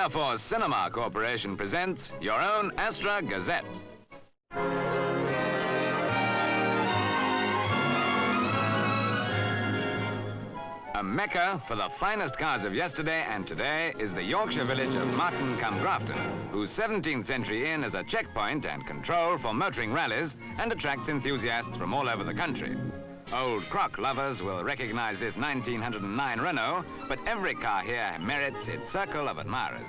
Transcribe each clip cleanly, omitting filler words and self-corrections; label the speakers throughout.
Speaker 1: Force Cinema Corporation presents your own Astra Gazette. A mecca for the finest cars of yesterday and today is the Yorkshire village of Marton-cum-Grafton, whose 17th century inn is a checkpoint and control for motoring rallies and attracts enthusiasts from all over the country. Old crock lovers will recognize this 1909 Renault, but every car here merits its circle of admirers.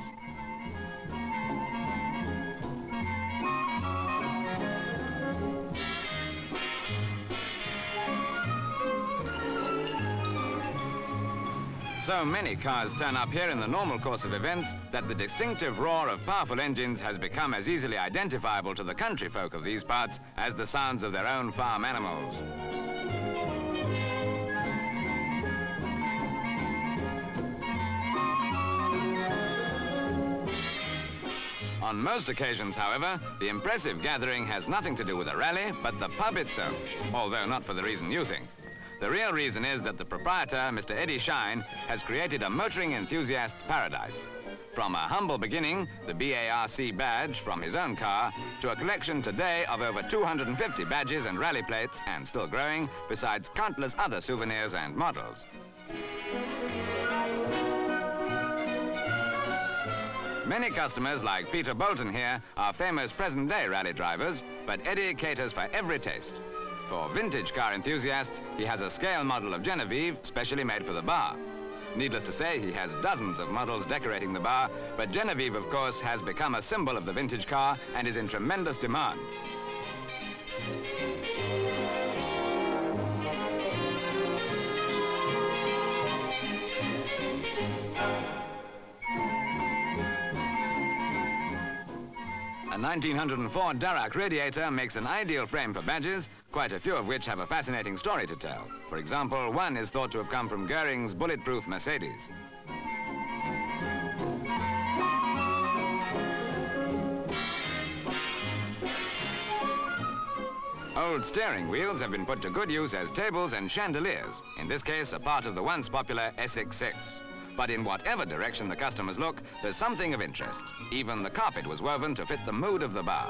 Speaker 1: So many cars turn up here in the normal course of events that the distinctive roar of powerful engines has become as easily identifiable to the country folk of these parts as the sounds of their own farm animals. On most occasions, however, the impressive gathering has nothing to do with a rally, but the pub itself, although not for the reason you think. The real reason is that the proprietor, Mr. Eddie Shine, has created a motoring enthusiast's paradise. From a humble beginning, the BARC badge from his own car, to a collection today of over 250 badges and rally plates, and still growing, besides countless other souvenirs and models. Many customers like Peter Bolton here are famous present-day rally drivers, but Eddie caters for every taste. For vintage car enthusiasts, he has a scale model of Genevieve specially made for the bar. Needless to say, he has dozens of models decorating the bar, but Genevieve, of course, has become a symbol of the vintage car and is in tremendous demand. A 1904 Darracq radiator makes an ideal frame for badges, quite a few of which have a fascinating story to tell. For example, one is thought to have come from Goering's bulletproof Mercedes. Old steering wheels have been put to good use as tables and chandeliers, in this case a part of the once popular Essex 6. But in whatever direction the customers look, there's something of interest. Even the carpet was woven to fit the mood of the bar.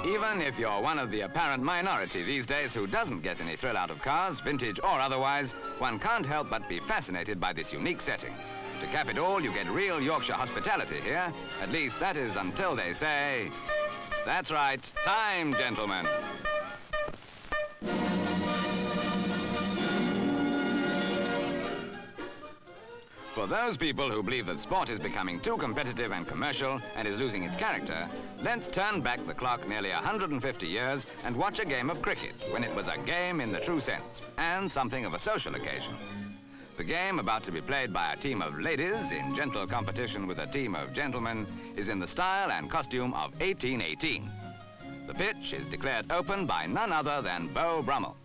Speaker 1: Even if you're one of the apparent minority these days who doesn't get any thrill out of cars, vintage or otherwise, one can't help but be fascinated by this unique setting. To cap it all, you get real Yorkshire hospitality here. At least that is until they say, "That's right, time, gentlemen." For those people who believe that sport is becoming too competitive and commercial and is losing its character, let's turn back the clock nearly 150 years and watch a game of cricket when it was a game in the true sense and something of a social occasion. The game, about to be played by a team of ladies in gentle competition with a team of gentlemen, is in the style and costume of 1818. The pitch is declared open by none other than Beau Brummel.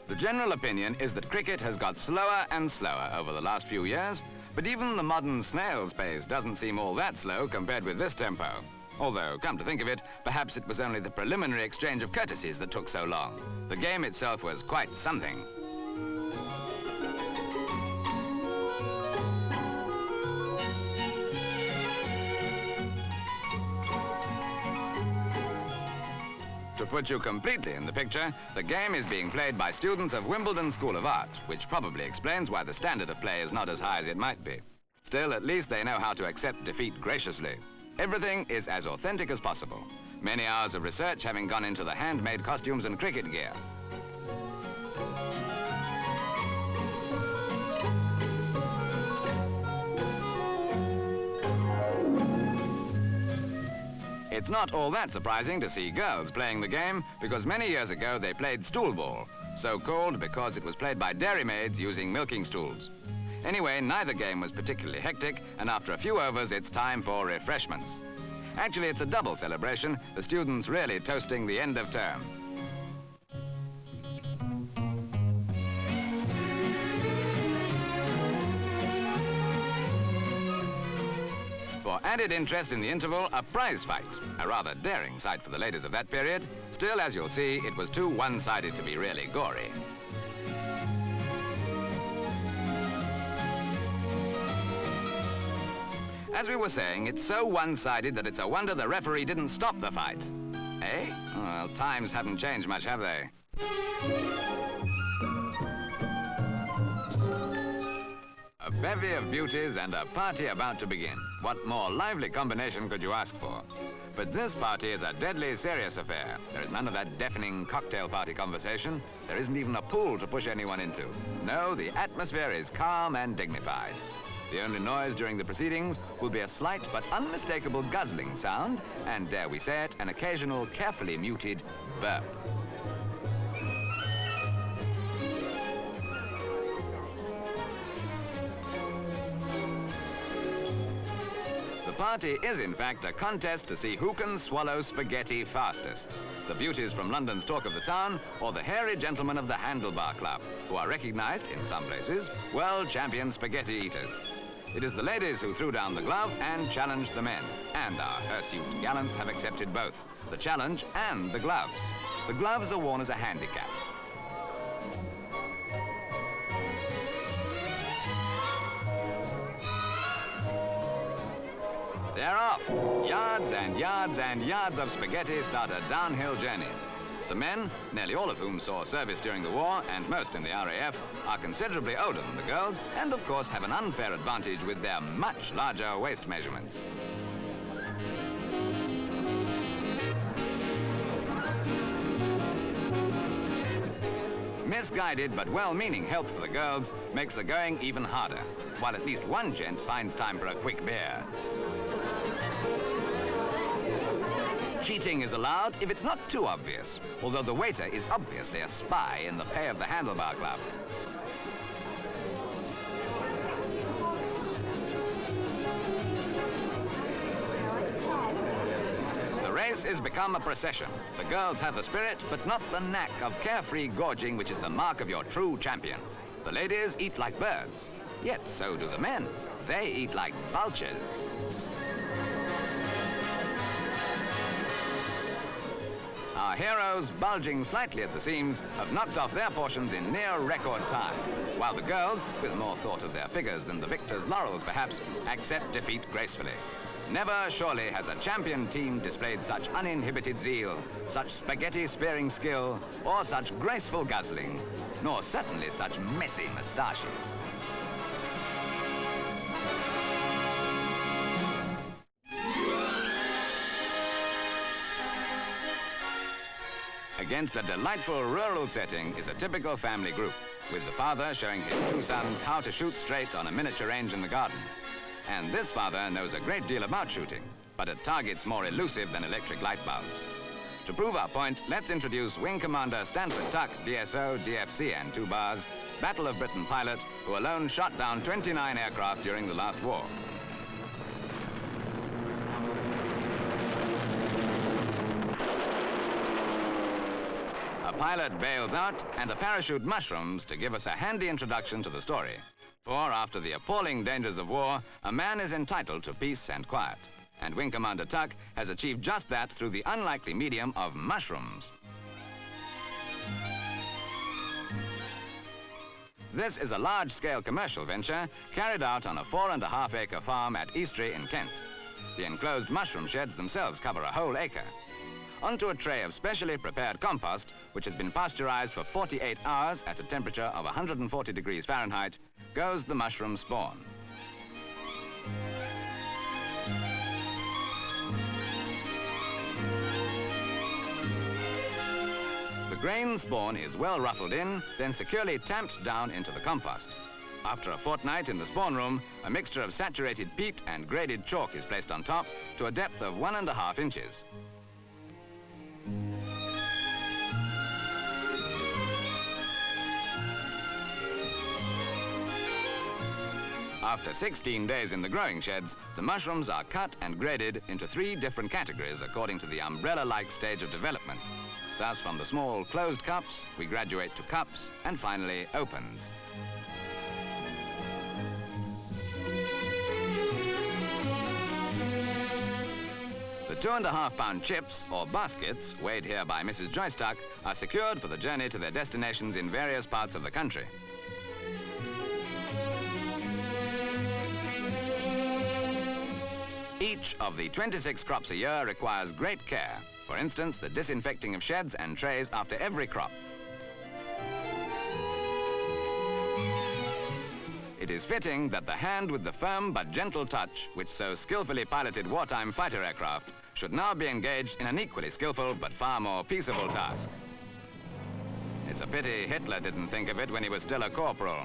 Speaker 1: The general opinion is that cricket has got slower and slower over the last few years, but even the modern snail's pace doesn't seem all that slow compared with this tempo. Although, come to think of it, perhaps it was only the preliminary exchange of courtesies that took so long. The game itself was quite something. To put you completely in the picture, the game is being played by students of Wimbledon School of Art, which probably explains why the standard of play is not as high as it might be. Still, at least they know how to accept defeat graciously. Everything is as authentic as possible. Many hours of research having gone into the handmade costumes and cricket gear. It's not all that surprising to see girls playing the game, because many years ago they played stool ball, so called because it was played by dairymaids using milking stools. Anyway, neither game was particularly hectic, and after a few overs, it's time for refreshments. Actually, it's a double celebration, the students really toasting the end of term. Added interest in the interval, a prize fight, a rather daring sight for the ladies of that period. Still, as you'll see, it was too one-sided to be really gory. As we were saying, it's so one-sided that it's a wonder the referee didn't stop the fight. Eh? Well, times haven't changed much, have they? A bevy of beauties and a party about to begin. What more lively combination could you ask for? But this party is a deadly serious affair. There is none of that deafening cocktail party conversation. There isn't even a pool to push anyone into. No, the atmosphere is calm and dignified. The only noise during the proceedings will be a slight but unmistakable guzzling sound, and dare we say it, an occasional carefully muted burp. The party is, in fact, a contest to see who can swallow spaghetti fastest. The beauties from London's talk of the town, or the hairy gentlemen of the Handlebar Club, who are recognized, in some places, world champion spaghetti eaters. It is the ladies who threw down the glove and challenged the men, and our hirsute gallants have accepted both, the challenge and the gloves. The gloves are worn as a handicap. They're off. Yards and yards and yards of spaghetti start a downhill journey. The men, nearly all of whom saw service during the war, and most in the RAF, are considerably older than the girls, and of course have an unfair advantage with their much larger waist measurements. Misguided but well-meaning help for the girls makes the going even harder, while at least one gent finds time for a quick beer. Cheating is allowed if it's not too obvious, although the waiter is obviously a spy in the pay of the Handlebar Club. The race is become a procession. The girls have the spirit, but not the knack of carefree gorging, which is the mark of your true champion. The ladies eat like birds, yet so do the men. They eat like vultures. Our heroes, bulging slightly at the seams, have knocked off their portions in near record time, while the girls, with more thought of their figures than the victor's laurels perhaps, accept defeat gracefully. Never, surely, has a champion team displayed such uninhibited zeal, such spaghetti-spearing skill, or such graceful guzzling, nor certainly such messy moustaches. Against a delightful rural setting is a typical family group, with the father showing his two sons how to shoot straight on a miniature range in the garden. And this father knows a great deal about shooting, but at targets more elusive than electric light bulbs. To prove our point, let's introduce Wing Commander Stanford Tuck, DSO, DFC and 2 bars, Battle of Britain pilot, who alone shot down 29 aircraft during the last war. A pilot bails out, and a parachute mushrooms to give us a handy introduction to the story. For after the appalling dangers of war, a man is entitled to peace and quiet. And Wing Commander Tuck has achieved just that through the unlikely medium of mushrooms. This is a large-scale commercial venture carried out on a 4.5-acre farm at EASTRA in Kent. The enclosed mushroom sheds themselves cover a whole acre. Onto a tray of specially prepared compost, which has been pasteurized for 48 hours at a temperature of 140 degrees Fahrenheit, goes the mushroom spawn. The grain spawn is well ruffled in, then securely tamped down into the compost. After a fortnight in the spawn room, a mixture of saturated peat and graded chalk is placed on top to a depth of 1.5 inches. After 16 days in the growing sheds, the mushrooms are cut and graded into 3 different categories according to the umbrella-like stage of development. Thus, from the small closed cups, we graduate to cups, and finally, opens. The 2.5-pound chips, or baskets, weighed here by Mrs. Joystock, are secured for the journey to their destinations in various parts of the country. Each of the 26 crops a year requires great care. For instance, the disinfecting of sheds and trays after every crop. It is fitting that the hand with the firm but gentle touch, which so skillfully piloted wartime fighter aircraft, should now be engaged in an equally skillful but far more peaceable task. It's a pity Hitler didn't think of it when he was still a corporal.